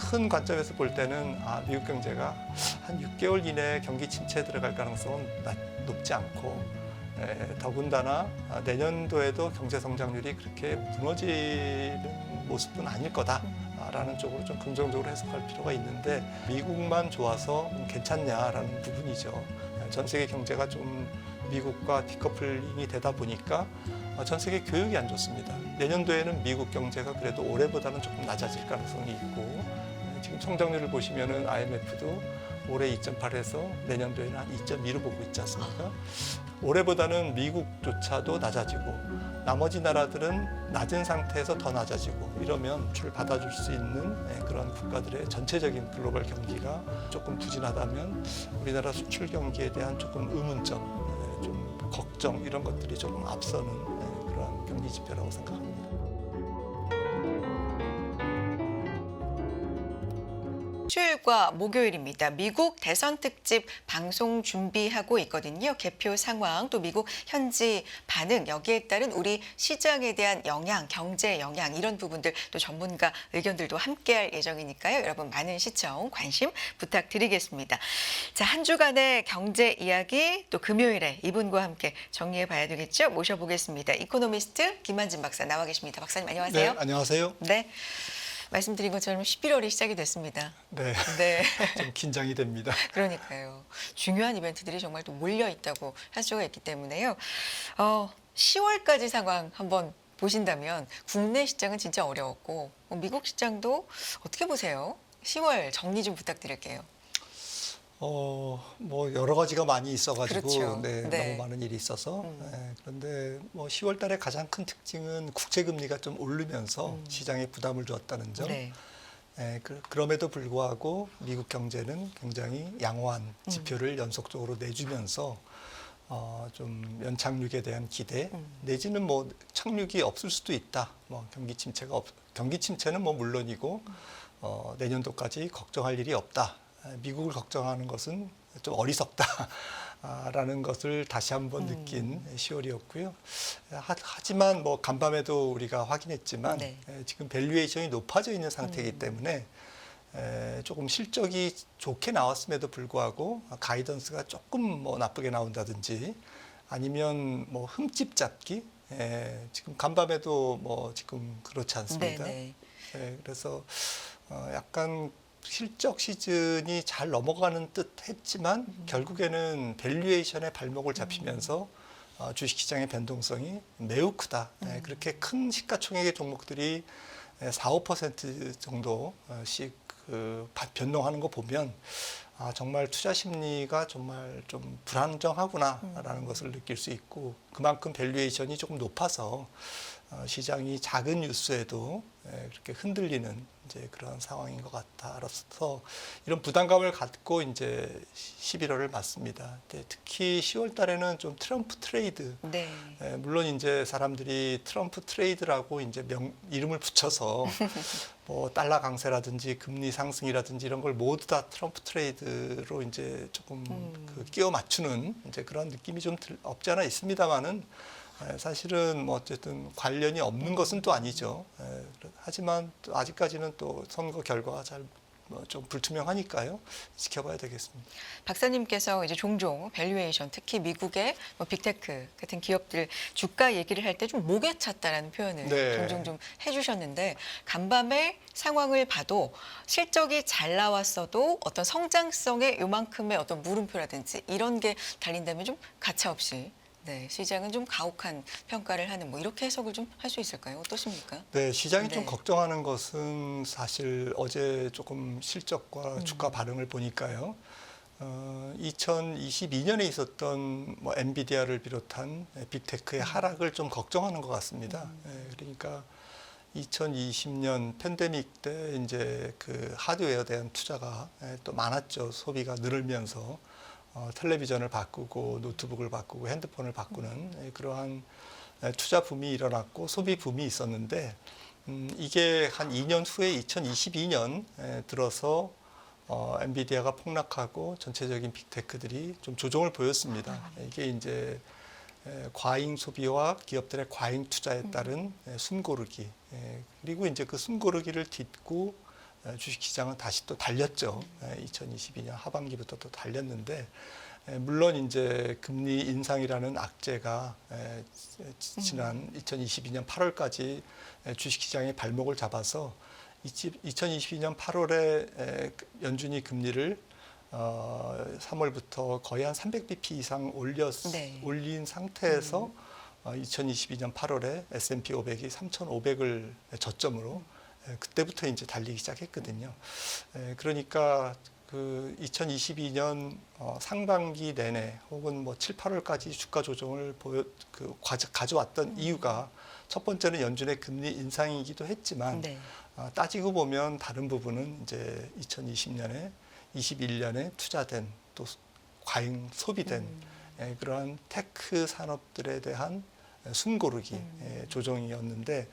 큰 관점에서 볼 때는 미국 경제가 한 6개월 이내에 경기 침체에 들어갈 가능성은 높지 않고 더군다나 내년도에도 경제 성장률이 그렇게 무너지는 모습은 아닐 거다라는 쪽으로 좀 긍정적으로 해석할 필요가 있는데 미국만 좋아서 괜찮냐라는 부분이죠. 전 세계 경제가 좀 미국과 디커플링이 되다 보니까 전 세계 교육이 안 좋습니다. 내년도에는 미국 경제가 그래도 올해보다는 조금 낮아질 가능성이 있고 지금 성장률을 보시면은 IMF도 올해 2.8에서 내년도에는 한 2.2로 보고 있지 않습니까? 올해보다는 미국조차도 낮아지고 나머지 나라들은 낮은 상태에서 더 낮아지고 이러면 수출을 받아줄 수 있는 그런 국가들의 전체적인 글로벌 경기가 조금 부진하다면 우리나라 수출 경기에 대한 조금 의문점, 좀 걱정 이런 것들이 조금 앞서는 그런 경기 지표라고 생각합니다. 수요일과 목요일입니다. 미국 대선 특집 방송 준비하고 있거든요. 개표 상황, 또 미국 현지 반응, 여기에 따른 우리 시장에 대한 영향, 경제 영향 이런 부분들 또 전문가 의견들도 함께할 예정이니까요. 여러분 많은 시청, 관심 부탁드리겠습니다. 자, 한 주간의 경제 이야기 또 금요일에 이분과 함께 정리해 봐야 되겠죠. 모셔보겠습니다. 이코노미스트 김한진 박사 나와 계십니다. 박사님 안녕하세요. 네, 안녕하세요. 네. 말씀드린 것처럼 11월이 시작이 됐습니다. 네, 네. 좀 긴장이 됩니다. 그러니까요. 중요한 이벤트들이 정말 또 몰려 있다고 할 수가 있기 때문에요. 10월까지 상황 한번 보신다면 국내 시장은 진짜 어려웠고 미국 시장도 어떻게 보세요? 10월 정리 좀 부탁드릴게요. 뭐 여러 가지가 많이 있어가지고 그렇죠. 네, 네. 너무 많은 일이 있어서 그런데 뭐 10월 달에 가장 큰 특징은 국채 금리가 좀 오르면서 시장에 부담을 주었다는 점. 네. 그럼에도 불구하고 미국 경제는 굉장히 양호한 지표를 연속적으로 내주면서 좀 연착륙에 대한 기대 내지는 뭐 착륙이 없을 수도 있다. 뭐 경기 침체는 뭐 물론이고 내년도까지 걱정할 일이 없다. 미국을 걱정하는 것은 좀 어리석다라는 것을 다시 한번 느낀 10월이었고요. 하지만 뭐 간밤에도 우리가 확인했지만 네. 지금 밸류에이션이 높아져 있는 상태이기 때문에 조금 실적이 좋게 나왔음에도 불구하고 가이던스가 조금 뭐 나쁘게 나온다든지 아니면 뭐 흠집 잡기 지금 간밤에도 뭐 지금 그렇지 않습니다. 네. 그래서 약간 실적 시즌이 잘 넘어가는 듯 했지만 결국에는 밸류에이션의 발목을 잡히면서 주식시장의 변동성이 매우 크다. 그렇게 큰 시가총액의 종목들이 4~5% 정도씩 변동하는 거 보면 정말 투자 심리가 정말 좀 불안정하구나라는 것을 느낄 수 있고 그만큼 밸류에이션이 조금 높아서 시장이 작은 뉴스에도 그렇게 흔들리는 이제 그런 상황인 것 같아서 이런 부담감을 갖고 이제 11월을 맞습니다. 특히 10월 달에는 좀 트럼프 트레이드. 네. 물론 이제 사람들이 트럼프 트레이드라고 이제 이름을 붙여서 뭐 달러 강세라든지 금리 상승이라든지 이런 걸 모두 다 트럼프 트레이드로 이제 조금 끼워 맞추는 이제 그런 느낌이 좀 없지 않아 있습니다만은 사실은 뭐 어쨌든 관련이 없는 것은 또 아니죠. 하지만 또 아직까지는 또 선거 결과가 잘 좀 불투명하니까요. 지켜봐야 되겠습니다. 박사님께서 이제 종종 밸류에이션, 특히 미국의 뭐 빅테크 같은 기업들 주가 얘기를 할 때 좀 목에 찼다라는 표현을 네. 종종 좀 해주셨는데 간밤에 상황을 봐도 실적이 잘 나왔어도 어떤 성장성에 요만큼의 어떤 물음표라든지 이런 게 달린다면 좀 가차없이 시장은 좀 가혹한 평가를 하는 뭐 이렇게 해석을 좀 할 수 있을까요? 어떠십니까? 네, 시장이 좀 네. 걱정하는 것은 사실 어제 조금 실적과 주가 반응을 보니까요. 2022년에 있었던 뭐 엔비디아를 비롯한 빅테크의 하락을 좀 걱정하는 것 같습니다. 그러니까 2020년 팬데믹 때 이제 그 하드웨어에 대한 투자가 또 많았죠. 소비가 늘면서 텔레비전을 바꾸고 노트북을 바꾸고 핸드폰을 바꾸는 그러한 투자 붐이 일어났고 소비 붐이 있었는데 이게 한 2년 후에 2022년 들어서 엔비디아가 폭락하고 전체적인 빅테크들이 좀 조정을 보였습니다. 이게 이제 과잉 소비와 기업들의 과잉 투자에 따른 숨고르기 그리고 이제 그 숨고르기를 딛고 주식시장은 다시 또 달렸죠. 2022년 하반기부터 또 달렸는데 물론 이제 금리 인상이라는 악재가 지난 2022년 8월까지 주식시장의 발목을 잡아서 2022년 8월에 연준이 금리를 3월부터 거의 한 300bp 이상 올린 상태에서 2022년 8월에 S&P 500이 3,500을 저점으로 그때부터 이제 달리기 시작했거든요. 그러니까 그 2022년 상반기 내내 혹은 뭐 7, 8월까지 주가 조정을 가져왔던 이유가 첫 번째는 연준의 금리 인상이기도 했지만 따지고 보면 다른 부분은 이제 2020년에 21년에 투자된 또 과잉 소비된 그러한 테크 산업들에 대한 숨고르기 조정이었는데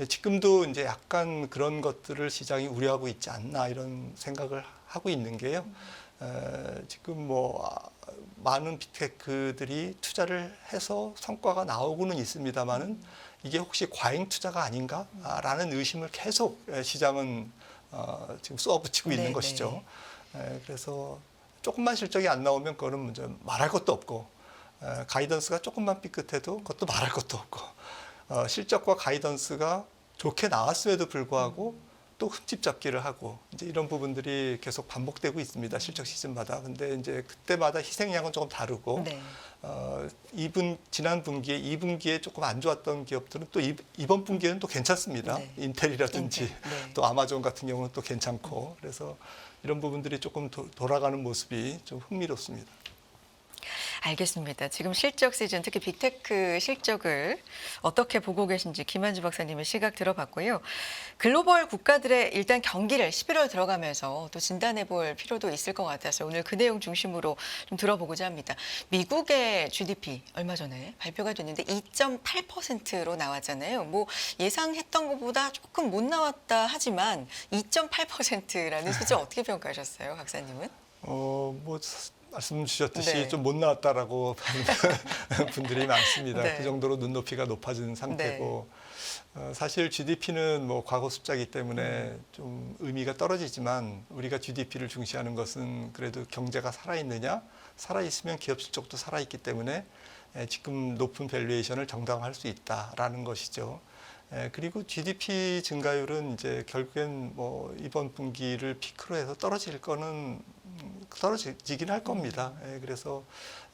지금도 이제 약간 그런 것들을 시장이 우려하고 있지 않나 이런 생각을 하고 있는 게요. 지금 뭐 많은 빅테크들이 투자를 해서 성과가 나오고는 있습니다만은 이게 혹시 과잉 투자가 아닌가라는 의심을 계속 시장은 지금 쏘아붙이고 있는 것이죠. 그래서 조금만 실적이 안 나오면 그거는 이제 말할 것도 없고 가이던스가 조금만 삐끗해도 그것도 말할 것도 없고 실적과 가이던스가 좋게 나왔음에도 불구하고 또 흠집 잡기를 하고 이제 이런 부분들이 계속 반복되고 있습니다. 실적 시즌마다. 근데 이제 그때마다 희생양은 조금 다르고 지난 분기에 2분기에 조금 안 좋았던 기업들은 또 이번 분기에는 또 괜찮습니다. 인텔이라든지 또 아마존 같은 경우는 또 괜찮고 그래서 이런 부분들이 조금 돌아가는 모습이 좀 흥미롭습니다. 알겠습니다. 지금 실적 시즌, 특히 빅테크 실적을 어떻게 보고 계신지 김한주 박사님의 시각 들어봤고요. 글로벌 국가들의 일단 경기를 11월 들어가면서 또 진단해 볼 필요도 있을 것 같아서 오늘 그 내용 중심으로 좀 들어보고자 합니다. 미국의 GDP 얼마 전에 발표가 됐는데 2.8%로 나왔잖아요. 뭐 예상했던 것보다 조금 못 나왔다 하지만 2.8%라는 숫자 어떻게 평가하셨어요, 박사님은? 뭐 말씀 주셨듯이 좀 못 나왔다라고 하는 분들이 많습니다. 그 정도로 눈높이가 높아진 상태고 사실 GDP는 뭐 과거 숫자이기 때문에 좀 의미가 떨어지지만 우리가 GDP를 중시하는 것은 그래도 경제가 살아있느냐, 살아있으면 기업 실적도 살아있기 때문에 지금 높은 밸류에이션을 정당화할 수 있다라는 것이죠. 그리고 GDP 증가율은 이제 결국엔 뭐 이번 분기를 피크로 해서 떨어지긴 할 겁니다. 그래서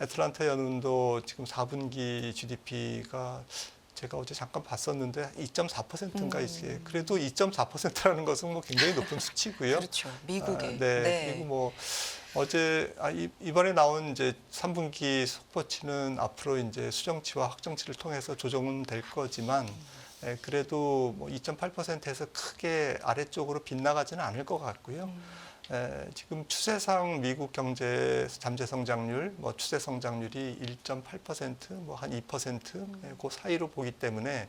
애틀란타 연은도 지금 4분기 GDP가 제가 어제 잠깐 봤었는데 2.4%인가 있어요. 그래도 2.4%라는 것은 뭐 굉장히 높은 수치고요. 그렇죠. 미국에. 그리고 뭐 어제 이번에 나온 이제 3분기 속보치는 앞으로 이제 수정치와 확정치를 통해서 조정은 될 거지만 그래도 뭐 2.8%에서 크게 아래쪽으로 빗나가지는 않을 것 같고요. 지금 추세상 미국 경제 잠재 성장률, 뭐 추세 성장률이 1.8%, 뭐 한 2%, 그 사이로 보기 때문에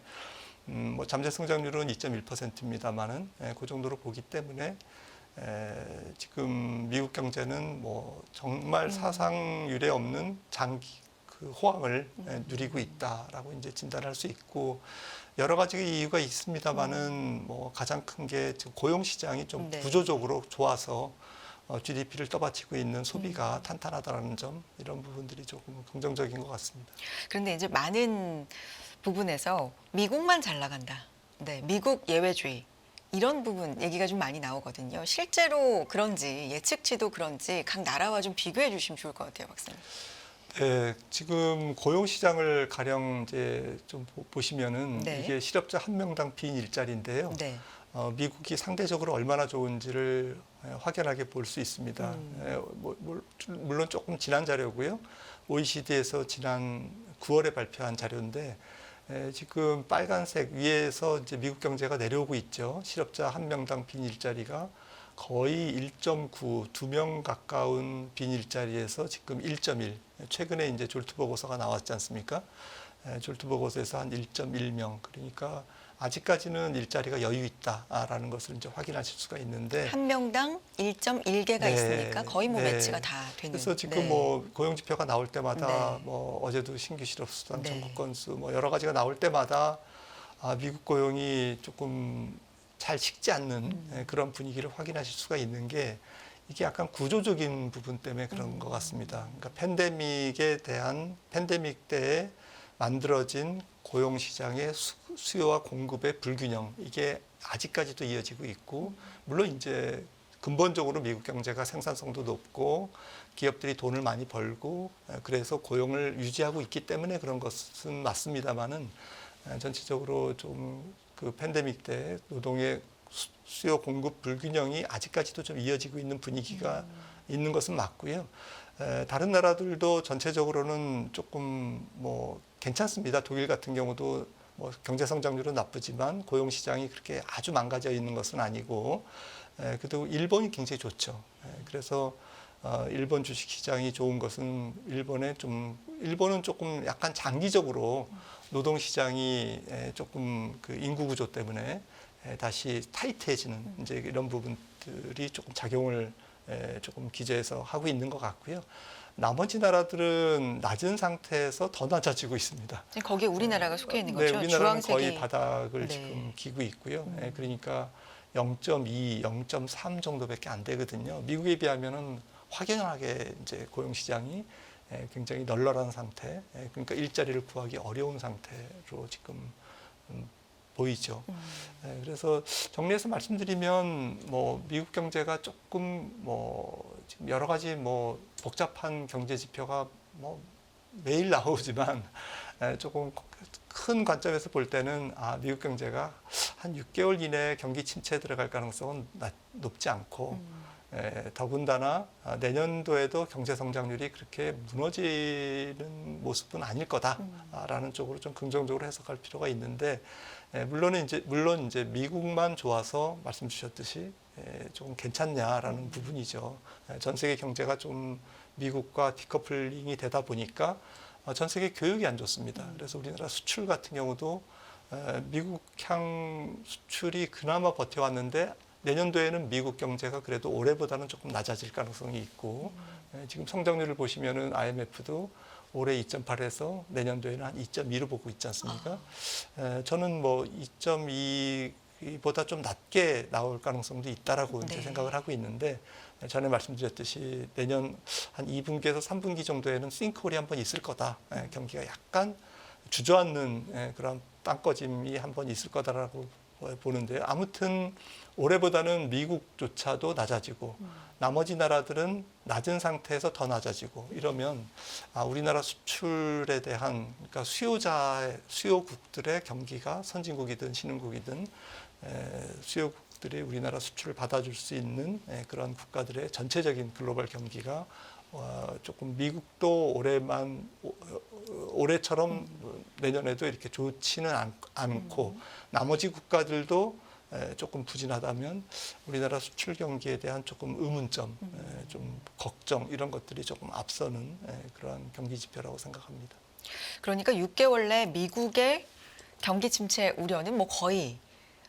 뭐 잠재 성장률은 2.1%입니다만은 그 정도로 보기 때문에 지금 미국 경제는 뭐 정말 사상 유례 없는 장기 그 호황을 누리고 있다라고 이제 진단할 수 있고 여러 가지 이유가 있습니다만은 뭐 가장 큰 게 고용 시장이 좀 구조적으로 좋아서 GDP를 떠받치고 있는 소비가 탄탄하다는 점 이런 부분들이 조금 긍정적인 것 같습니다. 그런데 이제 많은 부분에서 미국만 잘 나간다. 미국 예외주의. 이런 부분 얘기가 좀 많이 나오거든요. 실제로 그런지 예측치도 그런지 각 나라와 좀 비교해 주시면 좋을 것 같아요, 박사님. 지금 고용 시장을 가령 이제 좀 보시면은 이게 실업자 한 명당 빈 일자리인데요. 미국이 상대적으로 얼마나 좋은지를 확연하게 볼 수 있습니다. 물론 조금 지난 자료고요. OECD에서 지난 9월에 발표한 자료인데 지금 빨간색 위에서 이제 미국 경제가 내려오고 있죠. 실업자 한 명당 빈 일자리가 거의 1.9, 2명 가까운 빈 일자리에서 지금 1.1. 최근에 이제 졸트 보고서가 나왔지 않습니까? 졸트 보고서에서 한 1.1명. 그러니까 아직까지는 일자리가 여유 있다라는 것을 이제 확인하실 수가 있는데 한 명당 1.1개가 있으니까 거의 뭐 매치가 다 되는. 그래서 지금 뭐 고용 지표가 나올 때마다 뭐 어제도 신규 실업 수당 청구 건수 뭐 여러 가지가 나올 때마다 미국 고용이 조금 잘 식지 않는 그런 분위기를 확인하실 수가 있는 게 이게 약간 구조적인 부분 때문에 그런 것 같습니다. 그러니까 팬데믹 때에 만들어진 고용 시장의 수요와 공급의 불균형, 이게 아직까지도 이어지고 있고, 물론 이제 근본적으로 미국 경제가 생산성도 높고 기업들이 돈을 많이 벌고 그래서 고용을 유지하고 있기 때문에 그런 것은 맞습니다만은, 전체적으로 좀 그 팬데믹 때 노동의 수요 공급 불균형이 아직까지도 좀 이어지고 있는 분위기가 있는 것은 맞고요. 다른 나라들도 전체적으로는 조금 뭐 괜찮습니다. 독일 같은 경우도 뭐 경제 성장률은 나쁘지만 고용 시장이 그렇게 아주 망가져 있는 것은 아니고, 그래도 일본이 굉장히 좋죠. 그래서 일본 주식 시장이 좋은 것은 일본은 조금 약간 장기적으로 노동 시장이 조금 그 인구 구조 때문에 다시 타이트해지는 이제 이런 부분들이 조금 작용을 조금 기저에서 하고 있는 것 같고요. 나머지 나라들은 낮은 상태에서 더 낮아지고 있습니다. 거기에 우리나라가 속해 있는 네, 거죠? 우리나라는 주황색이. 거의 바닥을 네. 지금 기고 있고요. 그러니까 0.2, 0.3 정도밖에 안 되거든요. 미국에 비하면은 확연하게 이제 고용 시장이 굉장히 널널한 상태, 그러니까 일자리를 구하기 어려운 상태로 지금 보이죠. 그래서 정리해서 말씀드리면 뭐 미국 경제가 조금 뭐 지금 여러 가지 뭐 복잡한 경제 지표가 뭐 매일 나오지만 조금 큰 관점에서 볼 때는 미국 경제가 한 6개월 이내에 경기 침체에 들어갈 가능성은 높지 않고, 더군다나 내년도에도 경제 성장률이 그렇게 무너지는 모습은 아닐 거다라는 쪽으로 좀 긍정적으로 해석할 필요가 있는데, 물론 이제 미국만 좋아서 말씀 주셨듯이 조금 괜찮냐라는 부분이죠. 전 세계 경제가 좀 미국과 디커플링이 되다 보니까 전 세계 교육이 안 좋습니다. 그래서 우리나라 수출 같은 경우도 미국향 수출이 그나마 버텨왔는데 내년도에는 미국 경제가 그래도 올해보다는 조금 낮아질 가능성이 있고, 지금 성장률을 보시면은 IMF도 올해 2.8에서 내년도에는 한 2.2로 보고 있지 않습니까? 저는 뭐 2.2보다 좀 낮게 나올 가능성도 있다라고 이제 생각을 하고 있는데, 전에 말씀드렸듯이 내년 한 2분기에서 3분기 정도에는 싱크홀이 한번 있을 거다. 경기가 약간 주저앉는 그런 땅꺼짐이 한번 있을 거다라고 보는데요. 아무튼 올해보다는 미국조차도 낮아지고 나머지 나라들은 낮은 상태에서 더 낮아지고 이러면 우리나라 수출에 대한, 그러니까 수요국들의 경기가 선진국이든 신흥국이든 수요국들이 우리나라 수출을 받아줄 수 있는 그런 국가들의 전체적인 글로벌 경기가 조금 미국도 올해처럼 내년에도 이렇게 좋지는 않고 나머지 국가들도 조금 부진하다면 우리나라 수출 경기에 대한 조금 의문점, 좀 걱정, 이런 것들이 조금 앞서는 그러한 경기 지표라고 생각합니다. 그러니까 6개월 내 미국의 경기 침체 우려는 뭐 거의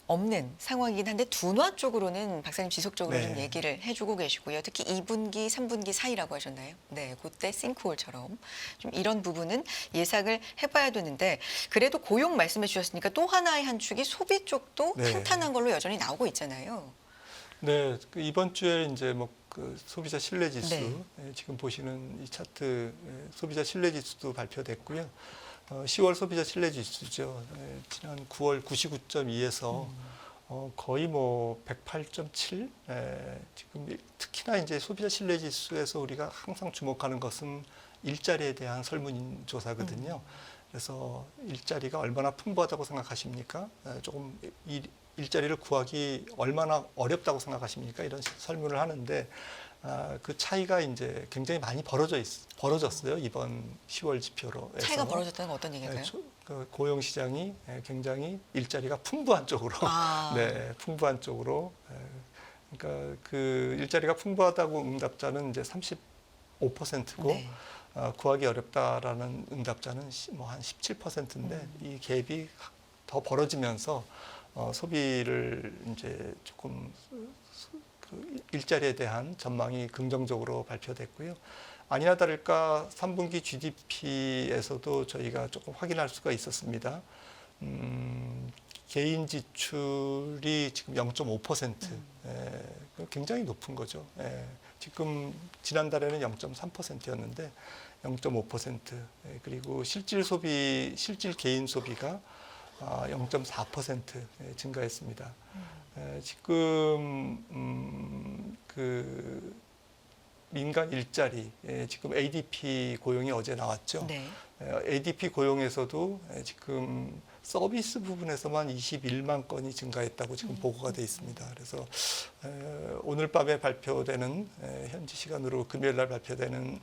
없는 상황이긴 한데 둔화 쪽으로는 박사님 지속적으로 좀 얘기를 해주고 계시고요. 특히 2분기, 3분기 사이라고 하셨나요? 네, 그때 싱크홀처럼 좀 이런 부분은 예상을 해봐야 되는데, 그래도 고용 말씀해 주셨으니까 또 하나의 한 축이 소비 쪽도 탄탄한 걸로 여전히 나오고 있잖아요. 네, 그 이번 주에 이제 뭐 그 소비자 신뢰 지수, 네. 지금 보시는 이 차트 소비자 신뢰 지수도 발표됐고요. 10월 소비자 신뢰 지수죠. 지난 9월 99.2에서 거의 뭐 108.7. 지금 특히나 이제 소비자 신뢰 지수에서 우리가 항상 주목하는 것은 일자리에 대한 설문조사거든요. 그래서 일자리가 얼마나 풍부하다고 생각하십니까? 조금 일자리를 구하기 얼마나 어렵다고 생각하십니까? 이런 설문을 하는데 그 차이가 이제 굉장히 많이 벌어졌어요. 이번 10월 지표로. 차이가 벌어졌다는 건 어떤 얘기인가요? 그 고용 시장이 굉장히 일자리가 풍부한 쪽으로, 네, 풍부한 쪽으로. 그러니까 그 일자리가 풍부하다고 응답자는 이제 35%고 네. 구하기 어렵다라는 응답자는 뭐 한 17%인데 이 갭이 더 벌어지면서 소비를 이제 조금 그 일자리에 대한 전망이 긍정적으로 발표됐고요. 아니나 다를까 3분기 GDP에서도 저희가 조금 확인할 수가 있었습니다. 개인 지출이 지금 0.5%, 굉장히 높은 거죠. 지금 지난달에는 0.3%였는데 0.5%, 그리고 실질 개인 소비가 0.4% 증가했습니다. 지금 그 민간 일자리, 지금 ADP 고용이 어제 나왔죠. 네. ADP 고용에서도 지금 서비스 부분에서만 21만 건이 증가했다고 지금 보고가 돼 있습니다. 그래서 오늘 밤에 발표되는 현지 시간으로 금요일 날 발표되는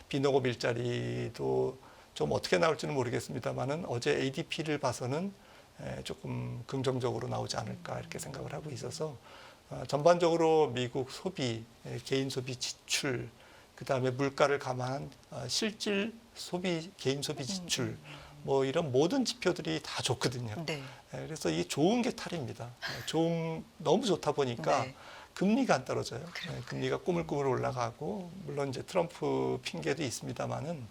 비농업 일자리도 좀 어떻게 나올지는 모르겠습니다만은 어제 ADP를 봐서는 조금 긍정적으로 나오지 않을까 이렇게 생각을 하고 있어서 전반적으로 미국 소비, 개인 소비 지출, 그다음에 물가를 감안한 실질 소비, 개인 소비 지출, 뭐 이런 모든 지표들이 다 좋거든요. 네. 그래서 이게 좋은 게 탈입니다. 너무 좋다 보니까 네. 금리가 안 떨어져요. 그러니까요. 금리가 꾸물꾸물 올라가고 물론 이제 트럼프 핑계도 있습니다만은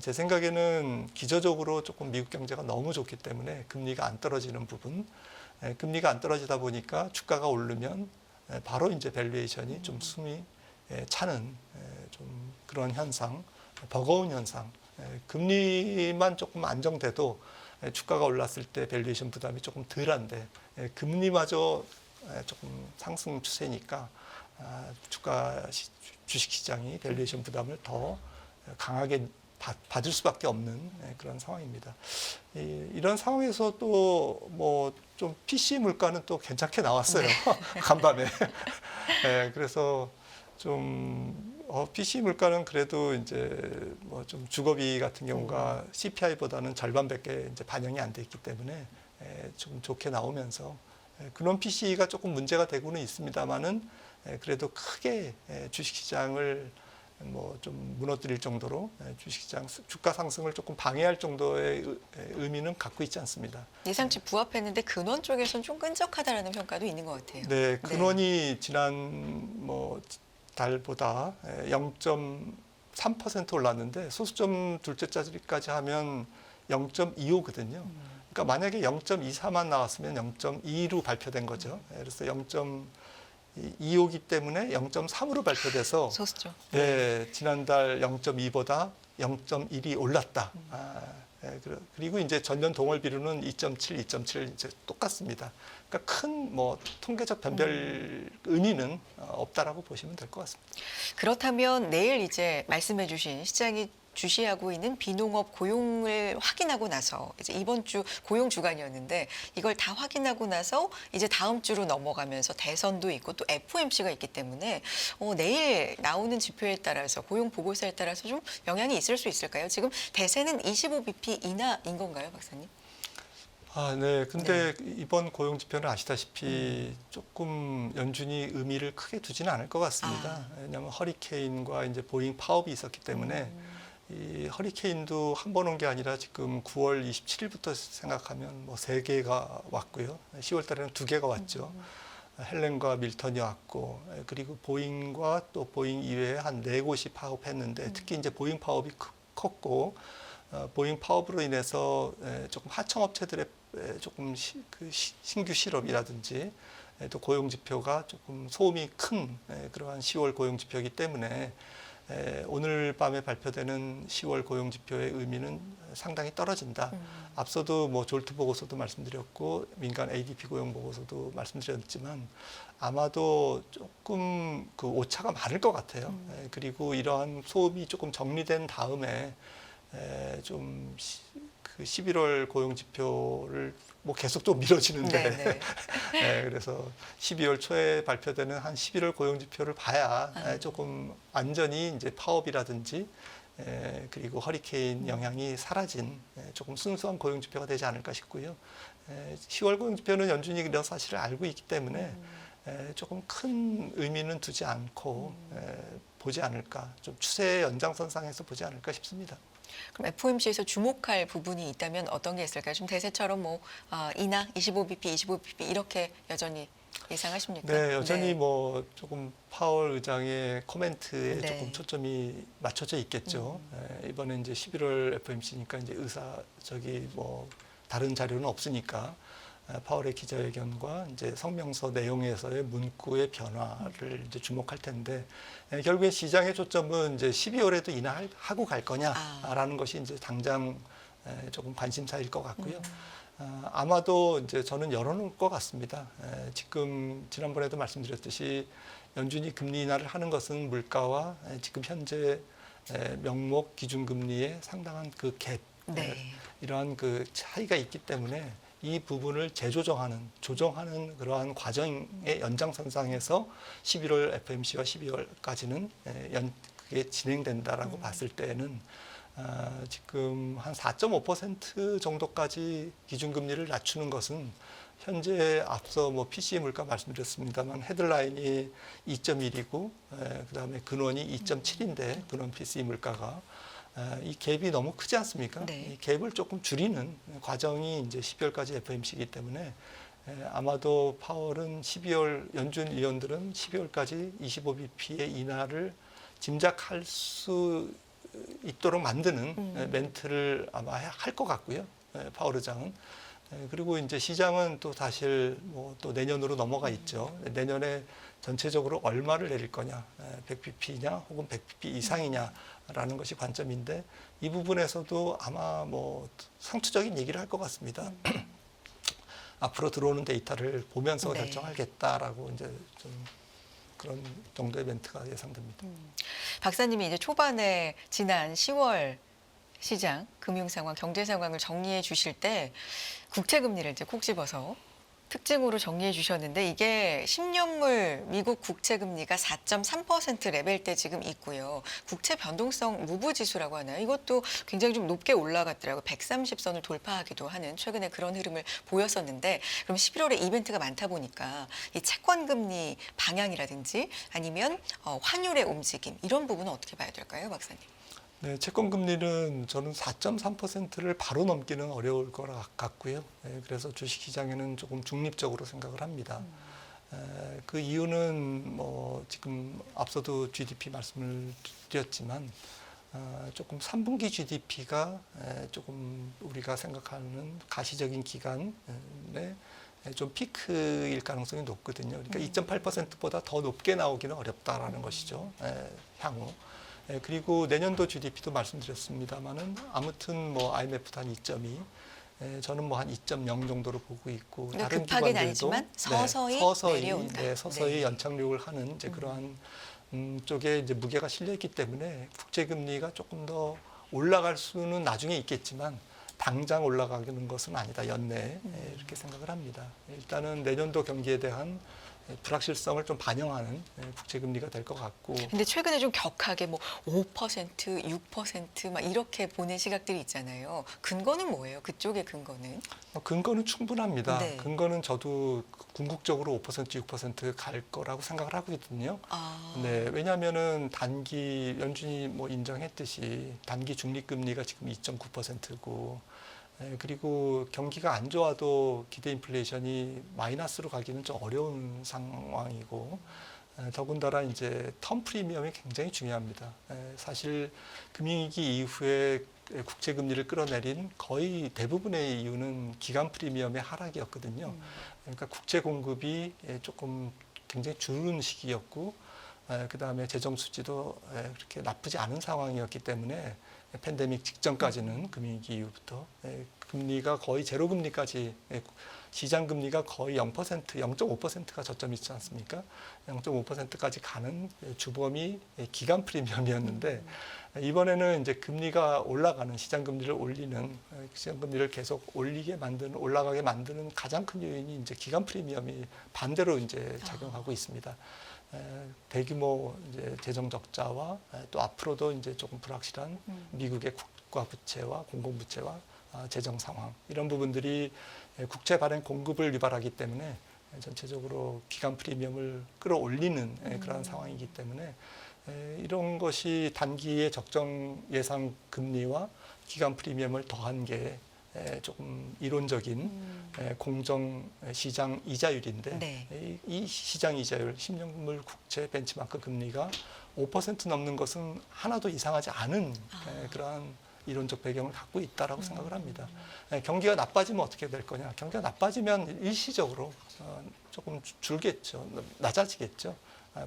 제 생각에는 기저적으로 조금 미국 경제가 너무 좋기 때문에 금리가 안 떨어지는 부분, 금리가 안 떨어지다 보니까 주가가 오르면 바로 이제 밸류에이션이 좀 숨이 차는 좀 그런 현상, 버거운 현상. 금리만 조금 안정돼도 주가가 올랐을 때 밸류에이션 부담이 조금 덜한데 금리마저 조금 상승 추세니까 주식 시장이 밸류에이션 부담을 더 강하게 받을 수밖에 없는 그런 상황입니다. 이런 상황에서 또 뭐 좀 PC 물가는 또 괜찮게 나왔어요. 간밤에. 그래서 좀 PC 물가는 그래도 이제 뭐 좀 주거비 같은 경우가 CPI보다는 절반밖에 이제 반영이 안 돼 있기 때문에 좀 좋게 나오면서 그런 PC가 조금 문제가 되고는 있습니다만은 그래도 크게 주식시장을 뭐 좀 무너뜨릴 정도로 주식시장 주가 상승을 조금 방해할 정도의 의미는 갖고 있지 않습니다. 예상치 부합했는데 근원 쪽에서는 좀 끈적하다라는 평가도 있는 것 같아요. 네, 근원이 지난 뭐 달보다 0.3% 올랐는데 소수점 둘째 자리까지 하면 0.25거든요. 그러니까 만약에 0.24만 나왔으면 0.2로 발표된 거죠. 그래서 0.25기 때문에 0.3으로 발표돼서 소수점. 네, 지난달 0.2보다 0.1이 올랐다. 그리고 이제 전년 동월 비율은 2.7, 2.7 이제 똑같습니다. 그러니까 큰 뭐 통계적 변별 의미는 없다라고 보시면 될 것 같습니다. 그렇다면 내일 이제 말씀해주신 시장이 주시하고 있는 비농업 고용을 확인하고 나서 이제 이번 주 고용 주간이었는데 이걸 다 확인하고 나서 이제 다음 주로 넘어가면서 대선도 있고 또 FOMC가 있기 때문에 내일 나오는 지표에 따라서 고용 보고서에 따라서 좀 영향이 있을 수 있을까요? 지금 대세는 25bp 이하인 건가요, 박사님? 네. 근데 이번 고용 지표는 아시다시피 조금 연준이 의미를 크게 두지는 않을 것 같습니다. 왜냐하면 허리케인과 이제 보잉 파업이 있었기 때문에 이 허리케인도 한 번 온 게 아니라 지금 9월 27일부터 생각하면 뭐 3개가 왔고요. 10월 달에는 2개가 왔죠. 헬렌과 밀턴이 왔고 그리고 보잉과 또 보잉 이외에 한 4곳이 파업했는데 특히 이제 보잉 파업이 컸고 보잉 파업으로 인해서 조금 하청업체들의 조금 신규 실업이라든지 또 고용 지표가 조금 소음이 큰 그러한 10월 고용 지표이기 때문에 오늘 밤에 발표되는 10월 고용 지표의 의미는 상당히 떨어진다. 앞서도 뭐 졸트 보고서도 말씀드렸고 민간 ADP 고용 보고서도 말씀드렸지만 아마도 조금 그 오차가 많을 것 같아요. 그리고 이러한 소음이 조금 정리된 다음에 좀 그 11월 고용 지표를 뭐 계속 또 미뤄지는데 네. 그래서 12월 초에 발표되는 한 11월 고용 지표를 봐야 조금 완전히 이제 파업이라든지 그리고 허리케인 영향이 사라진 조금 순수한 고용 지표가 되지 않을까 싶고요. 10월 고용 지표는 연준이 이런 사실을 알고 있기 때문에 조금 큰 의미는 두지 않고 보지 않을까, 좀 추세의 연장선상에서 보지 않을까 싶습니다. 그럼 FOMC에서 주목할 부분이 있다면 어떤 게 있을까요? 지금 대세처럼 뭐 인하 25bp 이렇게 여전히 예상하십니까? 네, 여전히 뭐 조금 파월 의장의 코멘트에 네. 조금 초점이 맞춰져 있겠죠. 이번에 이제 11월 FOMC니까 이제 뭐 다른 자료는 없으니까 파월의 기자회견과 이제 성명서 내용에서의 문구의 변화를 이제 주목할 텐데 결국에 시장의 초점은 이제 12월에도 인하하고 갈 거냐라는 것이 이제 당장 조금 관심사일 것 같고요. 아마도 이제 저는 열어놓을 것 같습니다. 지금 지난번에도 말씀드렸듯이 연준이 금리 인하를 하는 것은 물가와 지금 현재 명목 기준금리의 상당한 그 갭, 네. 이러한 그 차이가 있기 때문에 이 부분을 조정하는 그러한 과정의 연장선상에서 11월 FMC와 12월까지는 그게 진행된다라고 봤을 때는 지금 한 4.5% 정도까지 기준금리를 낮추는 것은 현재 앞서 뭐 PCE 물가 말씀드렸습니다만 헤드라인이 2.1이고 그다음에 근원이 2.7인데 근원 PCE 물가가 이 갭이 너무 크지 않습니까? 네. 이 갭을 조금 줄이는 과정이 이제 12월까지 FMC이기 때문에 아마도 파월은 12월 연준 위원들은 12월까지 25bp의 인하를 짐작할 수 있도록 만드는 멘트를 아마 할 것 같고요. 파월 의장은. 그리고 이제 시장은 또 사실 뭐 또 내년으로 넘어가 있죠. 내년에 전체적으로 얼마를 내릴 거냐, 100bp냐 혹은 100bp 이상이냐라는 것이 관점인데 이 부분에서도 아마 뭐 상투적인 얘기를 할 것 같습니다. 앞으로 들어오는 데이터를 보면서 네. 결정하겠다라고 이제 좀 그런 정도의 멘트가 예상됩니다. 박사님이 이제 초반에 지난 10월 시장 금융 상황, 경제 상황을 정리해 주실 때 국채 금리를 이제 콕 집어서 특징으로 정리해 주셨는데 이게 10년물 미국 국채 금리가 4.3% 레벨대 지금 있고요. 국채 변동성 무브 지수라고 하나요? 이것도 굉장히 좀 높게 올라갔더라고요. 130선을 돌파하기도 하는 최근에 그런 흐름을 보였었는데 그럼 11월에 이벤트가 많다 보니까 이 채권 금리 방향이라든지 아니면 환율의 움직임 이런 부분은 어떻게 봐야 될까요, 박사님? 네, 채권 금리는 저는 4.3%를 바로 넘기는 어려울 것 같고요. 그래서 주식 시장에는 조금 중립적으로 생각을 합니다. 그 이유는 뭐 지금 앞서도 GDP 말씀을 드렸지만 조금 3분기 GDP가 조금 우리가 생각하는 가시적인 기간에 좀 피크일 가능성이 높거든요. 그러니까 2.8%보다 더 높게 나오기는 어렵다라는 것이죠. 향후. 그리고 내년도 GDP도 말씀드렸습니다만은 아무튼 뭐 IMF도 한 2.2, 저는 뭐 한 2.0 정도로 보고 있고 다른 급하긴 기관들도 아니지만 서서히 내려온다. 서서히 네. 연착륙을 하는 이제 그러한 쪽에 이제 무게가 실려 있기 때문에 국제 금리가 조금 더 올라갈 수는 나중에 있겠지만 당장 올라가는 것은 아니다 연내에 이렇게 생각을 합니다. 일단은 내년도 경기에 대한 불확실성을 좀 반영하는 국채금리가 될 것 같고. 근데 최근에 좀 격하게 뭐 5%, 6%막 이렇게 보는 시각들이 있잖아요. 근거는 뭐예요? 그쪽의 근거는? 근거는 충분합니다. 네. 근거는 저도 궁극적으로 5%, 6%갈 거라고 생각을 하거든요. 네, 왜냐하면은 단기 연준이 뭐 인정했듯이 단기 중립금리가 지금 2.9%고. 그리고 경기가 안 좋아도 기대 인플레이션이 마이너스로 가기는 좀 어려운 상황이고 더군다나 이제 텀 프리미엄이 굉장히 중요합니다. 사실 금융위기 이후에 국채 금리를 끌어내린 거의 대부분의 이유는 기간 프리미엄의 하락이었거든요. 그러니까 국채 공급이 조금 굉장히 줄은 시기였고 그다음에 재정 수지도 그렇게 나쁘지 않은 상황이었기 때문에 팬데믹 직전까지는 금융위기 이후부터 금리가 거의 제로 금리까지 시장 금리가 거의 0%, 0.5%가 저점이 있지 않습니까? 0.5%까지 가는 주범이 기간 프리미엄이었는데 이번에는 이제 금리가 올라가는 시장 금리를 올리는 시장 금리를 계속 올라가게 만드는 가장 큰 요인이 이제 기간 프리미엄이 반대로 이제 작용하고 있습니다. 대규모 이제 재정 적자와 또 앞으로도 이제 조금 불확실한 미국의 국가 부채와 공공 부채와 재정 상황 이런 부분들이 국채 발행 공급을 유발하기 때문에 전체적으로 기간 프리미엄을 끌어올리는 그런 상황이기 때문에 이런 것이 단기의 적정 예상 금리와 기간 프리미엄을 더한 게 조금 이론적인 공정 시장 이자율인데 네. 이 시장 이자율 10년물 국채 벤치마크 금리가 5% 넘는 것은 하나도 이상하지 않은 그러한 이론적 배경을 갖고 있다라고 생각을 합니다. 경기가 나빠지면 어떻게 될 거냐? 경기가 나빠지면 일시적으로 조금 줄겠죠. 낮아지겠죠.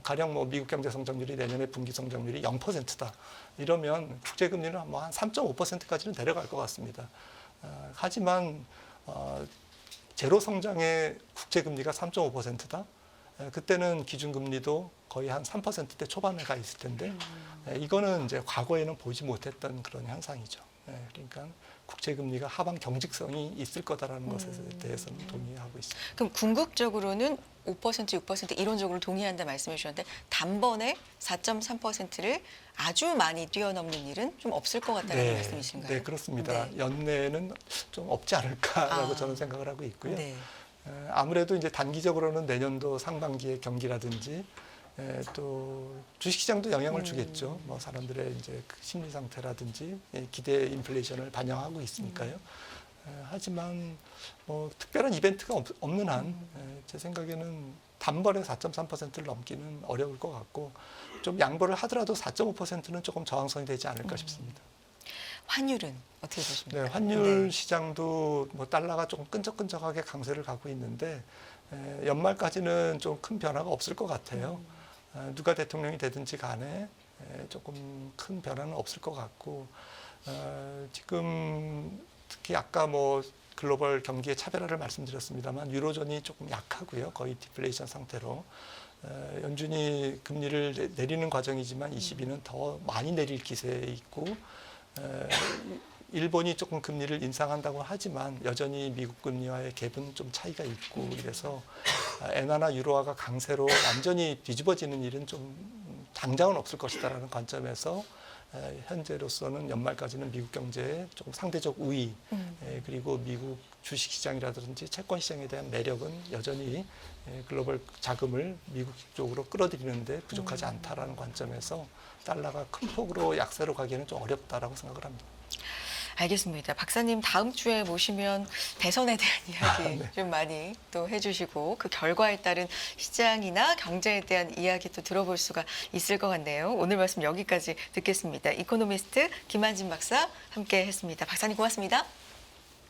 가령 뭐 미국 경제 성장률이 내년에 분기 성장률이 0%다. 이러면 국제 금리는 뭐 한 3.5%까지는 내려갈 것 같습니다. 하지만 제로 성장의 국제 금리가 3.5%다. 그때는 기준금리도 거의 한 3%대 초반에 가 있을 텐데 이거는 이제 과거에는 보지 못했던 그런 현상이죠. 그러니까 국제금리가 하방 경직성이 있을 거다라는 것에 대해서는 동의하고 있습니다. 그럼 궁극적으로는 5%, 6% 이론적으로 동의한다 말씀해 주셨는데 단번에 4.3%를 아주 많이 뛰어넘는 일은 좀 없을 것 같다는 말씀이신가요? 네, 그렇습니다. 네. 연내에는 좀 없지 않을까라고 저는 생각을 하고 있고요. 네. 아무래도 이제 단기적으로는 내년도 상반기의 경기라든지 또 주식시장도 영향을 주겠죠. 뭐 사람들의 이제 그 심리 상태라든지 기대 인플레이션을 반영하고 있으니까요. 하지만 뭐 특별한 이벤트가 없는 한 제 생각에는 단번에 4.3%를 넘기는 어려울 것 같고 좀 양보를 하더라도 4.5%는 조금 저항성이 되지 않을까 싶습니다. 환율은 어떻게 보십니까? 네, 환율 시장도 뭐 달러가 조금 끈적끈적하게 강세를 가고 있는데 연말까지는 좀 큰 변화가 없을 것 같아요. 누가 대통령이 되든지 간에 조금 큰 변화는 없을 것 같고 지금 특히 아까 뭐 글로벌 경기의 차별화를 말씀드렸습니다만 유로존이 조금 약하고요. 거의 디플레이션 상태로 연준이 금리를 내리는 과정이지만 ECB는 더 많이 내릴 기세에 있고 일본이 조금 금리를 인상한다고 하지만 여전히 미국 금리와의 갭은 좀 차이가 있고 그래서 엔화나 유로화가 강세로 완전히 뒤집어지는 일은 좀 당장은 없을 것이다라는 관점에서 현재로서는 연말까지는 미국 경제의 조금 상대적 우위 그리고 미국 주식시장이라든지 채권시장에 대한 매력은 여전히 글로벌 자금을 미국 쪽으로 끌어들이는데 부족하지 않다라는 관점에서 달러가 큰 폭으로 약세로 가기에는 좀 어렵다라고 생각을 합니다. 알겠습니다. 박사님 다음 주에 모시면 대선에 대한 이야기 네. 좀 많이 또 해주시고 그 결과에 따른 시장이나 경제에 대한 이야기 또 들어볼 수가 있을 것 같네요. 오늘 말씀 여기까지 듣겠습니다. 이코노미스트 김한진 박사 함께 했습니다. 박사님 고맙습니다.